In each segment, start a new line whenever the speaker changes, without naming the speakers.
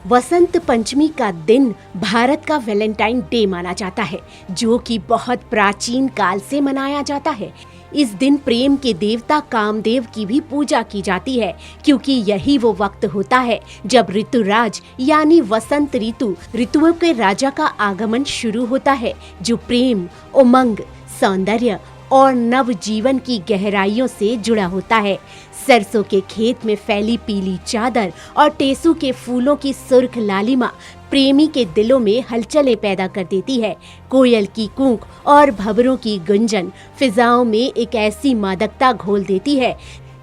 वसंत पंचमी का दिन भारत का वैलेंटाइन डे माना जाता है, जो कि बहुत प्राचीन काल से मनाया जाता है। इस दिन प्रेम के देवता कामदेव की भी पूजा की जाती है, क्योंकि यही वो वक्त होता है जब ऋतुराज यानी वसंत ऋतुओं के राजा का आगमन शुरू होता है, जो प्रेम, उमंग, सौंदर्य और नव जीवन की गहराइयों से जुड़ा होता है। सरसों के खेत में फैली पीली चादर और टेसू के फूलों की सुर्ख लालिमा प्रेमी के दिलों में हलचलें पैदा कर देती है। कोयल की कूक और भंवरों की गुंजन फिजाओं में एक ऐसी मादकता घोल देती है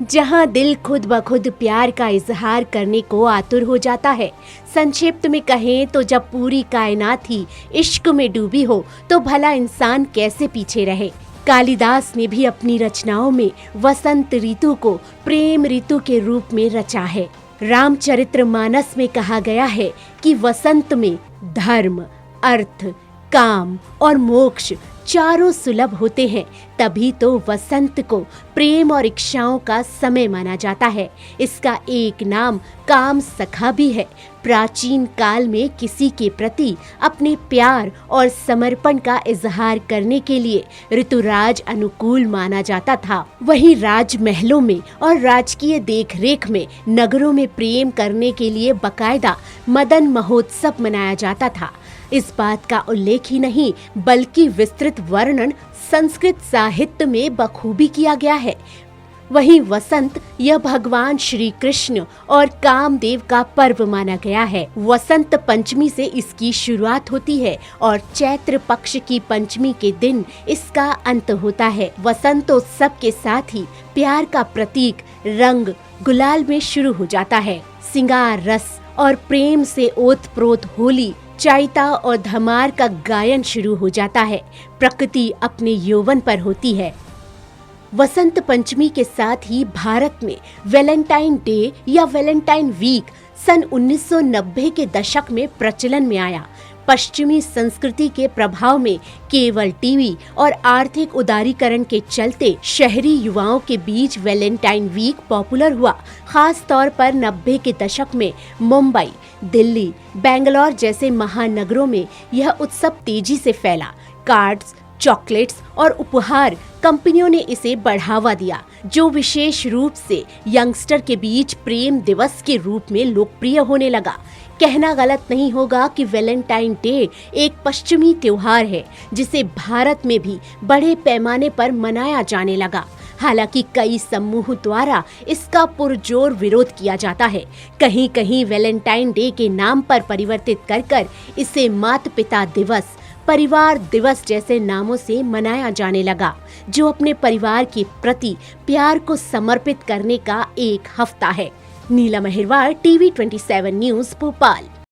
जहां दिल खुद ब खुद प्यार का इजहार करने को आतुर हो जाता है। संक्षिप्त में कहें तो जब पूरी कायनात ही इश्क में डूबी हो तो भला इंसान कैसे पीछे रहे। कालिदास ने भी अपनी रचनाओं में वसंत ऋतु को प्रेम ऋतु के रूप में रचा है। रामचरितमानस में कहा गया है कि वसंत में धर्म, अर्थ, काम और मोक्ष चारों सुलभ होते हैं, तभी तो वसंत को प्रेम और इच्छाओं का समय माना जाता है। इसका एक नाम काम सखा भी है। प्राचीन काल में किसी के प्रति अपने प्यार और समर्पण का इजहार करने के लिए ऋतुराज अनुकूल माना जाता था। वहीं राजमहलों में और राजकीय देखरेख में नगरों में प्रेम करने के लिए बकायदा मदन महोत्सव मनाया जाता था। इस बात का उल्लेख ही नहीं बल्कि विस्तृत वर्णन संस्कृत साहित्य में बखूबी किया गया है। वहीं वसंत यह भगवान श्री कृष्ण और कामदेव का पर्व माना गया है। वसंत पंचमी से इसकी शुरुआत होती है और चैत्र पक्ष की पंचमी के दिन इसका अंत होता है। वसंतोत्सव के साथ ही प्यार का प्रतीक रंग गुलाल में शुरू हो जाता है। सिंगार रस और प्रेम से ओतप्रोत होली, चैता और धमार का गायन शुरू हो जाता है। प्रकृति अपने यौवन पर होती है। वसंत पंचमी के साथ ही भारत में वैलेंटाइन डे या वैलेंटाइन वीक सन 1990 के दशक में प्रचलन में आया। पश्चिमी संस्कृति के प्रभाव में केवल टीवी और आर्थिक उदारीकरण के चलते शहरी युवाओं के बीच वैलेंटाइन वीक पॉपुलर हुआ। खास तौर पर 90 के दशक में मुंबई, दिल्ली, बेंगलोर जैसे महानगरों में यह उत्सव तेजी से फैला। कार्ड्स, चॉकलेट्स और उपहार कंपनियों ने इसे बढ़ावा दिया, जो विशेष रूप से यंगस्टर के बीच प्रेम दिवस के रूप में लोकप्रिय होने लगा। कहना गलत नहीं होगा कि वैलेंटाइन डे एक पश्चिमी त्योहार है, जिसे भारत में भी बड़े पैमाने पर मनाया जाने लगा। हालांकि कई समूह द्वारा इसका पुरजोर विरोध किया जाता है। कहीं कहीं वैलेंटाइन डे के नाम पर परिवर्तित कर इसे माता पिता दिवस, परिवार दिवस जैसे नामों से मनाया जाने लगा, जो अपने परिवार के प्रति प्यार को समर्पित करने का एक हफ्ता है। नीलम अहिरवार, टीवी 27 न्यूज़, भोपाल।